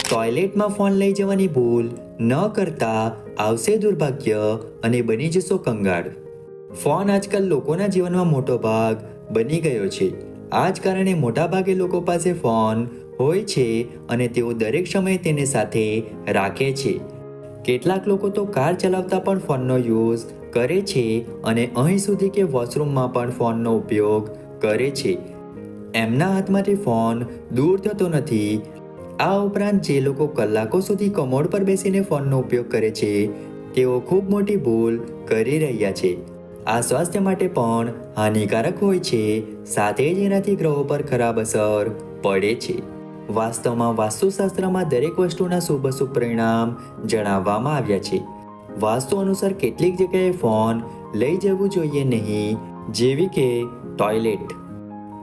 ટોયલેટમાં phone લઈ જવાની ભૂલ ન કરતા આવશે દુર્ભાગ્ય અને બની જશો કંગાળ. ફોન આજકાલ લોકોના જીવનમાં મોટો ભાગ બની ગયો છે. આ જ કારણે મોટાભાગે લોકો પાસે ફોન હોય છે અને તેઓ દરેક સમયે તેને સાથે રાખે છે. કેટલાક લોકો તો કાર ચલાવતા પણ ફોનનો યુઝ કરે છે અને અહીં સુધી કે વોશરૂમમાં પણ ફોનનો ઉપયોગ કરે છે. એમના હાથમાંથી ફોન દૂર થતો નથી. આ ઉપરાંત જે લોકો કલાકો સુધી કમોડ પર બેસીને ફોનનો ઉપયોગ કરે છે તેઓ ખૂબ મોટી ભૂલ કરી રહ્યા છે. આ સ્વાસ્થ્ય માટે પણ હાનિકારક હોય છે, સાથે જ એનાથી ગ્રહો પર ખરાબ અસર પડે છે. વાસ્તવમાં વાસ્તુશાસ્ત્રમાં દરેક વસ્તુના શુભ અશુભ પરિણામ જણાવવામાં આવ્યા છે. વાસ્તુ અનુસાર કેટલીક જગ્યાએ ફોન લઈ જવું જોઈએ નહીં, જેવી કે ટોયલેટ.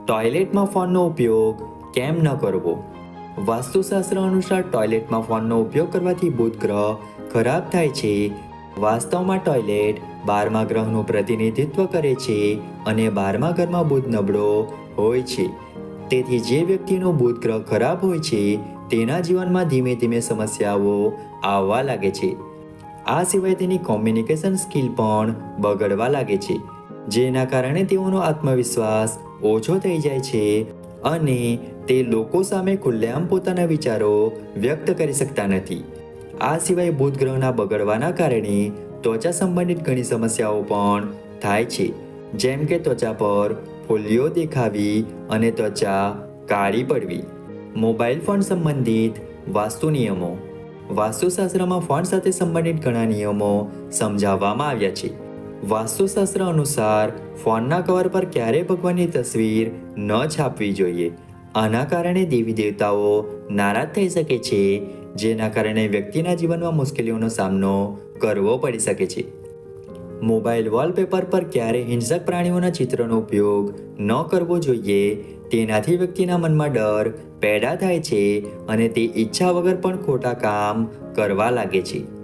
ટોયલેટમાં ફોનનો ઉપયોગ કેમ ન કરવો? વાસ્તુશાસ્ત્ર અનુસાર ટોયલેટમાં ફોનનો ઉપયોગ કરવાથી બુધ ગ્રહ ખરાબ થાય છે. વાસ્તવમાં ટોયલેટ 12મા ગ્રહનું પ્રતિનિધિત્વ કરે છે અને 12મા ઘરમાં બુધ નબળો હોય છે. તેથી જે વ્યક્તિનો બુધ ગ્રહ ખરાબ હોય છે તેના જીવનમાં ધીમે ધીમે સમસ્યાઓ આવવા લાગે છે. આ સિવાય તેની કોમ્યુનિકેશન સ્કિલ પણ બગડવા લાગે છે, જેના કારણે તેઓનો આત્મવિશ્વાસ ઓછો થઈ જાય છે અને તે લોકો સામે ખુલ્લેઆમ પોતાના વિચારો વ્યક્ત કરી શકતા નથી. આ સિવાય બુધ ગ્રહના બગડવાના કારણે ત્વચા સંબંધિત ઘણી સમસ્યાઓ પણ થાય છે, જેમ કે ત્વચા પર ફોલ્લીઓ દેખાવી અને ત્વચા કાળી પડવી. મોબાઈલ ફોન સંબંધિત વાસ્તુ નિયમો. વાસ્તુશાસ્ત્રમાં ફોન સાથે સંબંધિત ઘણા નિયમો સમજાવવામાં આવ્યા છે. વાસ્તુશાસ્ત્ર અનુસાર ફોનના કવર પર ક્યારેય ભગવાનની તસવીર ન છાપવી જોઈએ. આના કારણે દેવી દેવતાઓ નારાજ થઈ શકે છે, જેના કારણે વ્યક્તિના જીવનમાં મુશ્કેલીઓનો સામનો કરવો પડી શકે છે. મોબાઈલ વોલપેપર પર ક્યારેય હિંસક પ્રાણીઓના ચિત્રનો ઉપયોગ ન કરવો જોઈએ. તેનાથી વ્યક્તિના મનમાં ડર પેદા થાય છે અને તે ઈચ્છા વગર પણ ખોટા કામ કરવા લાગે છે.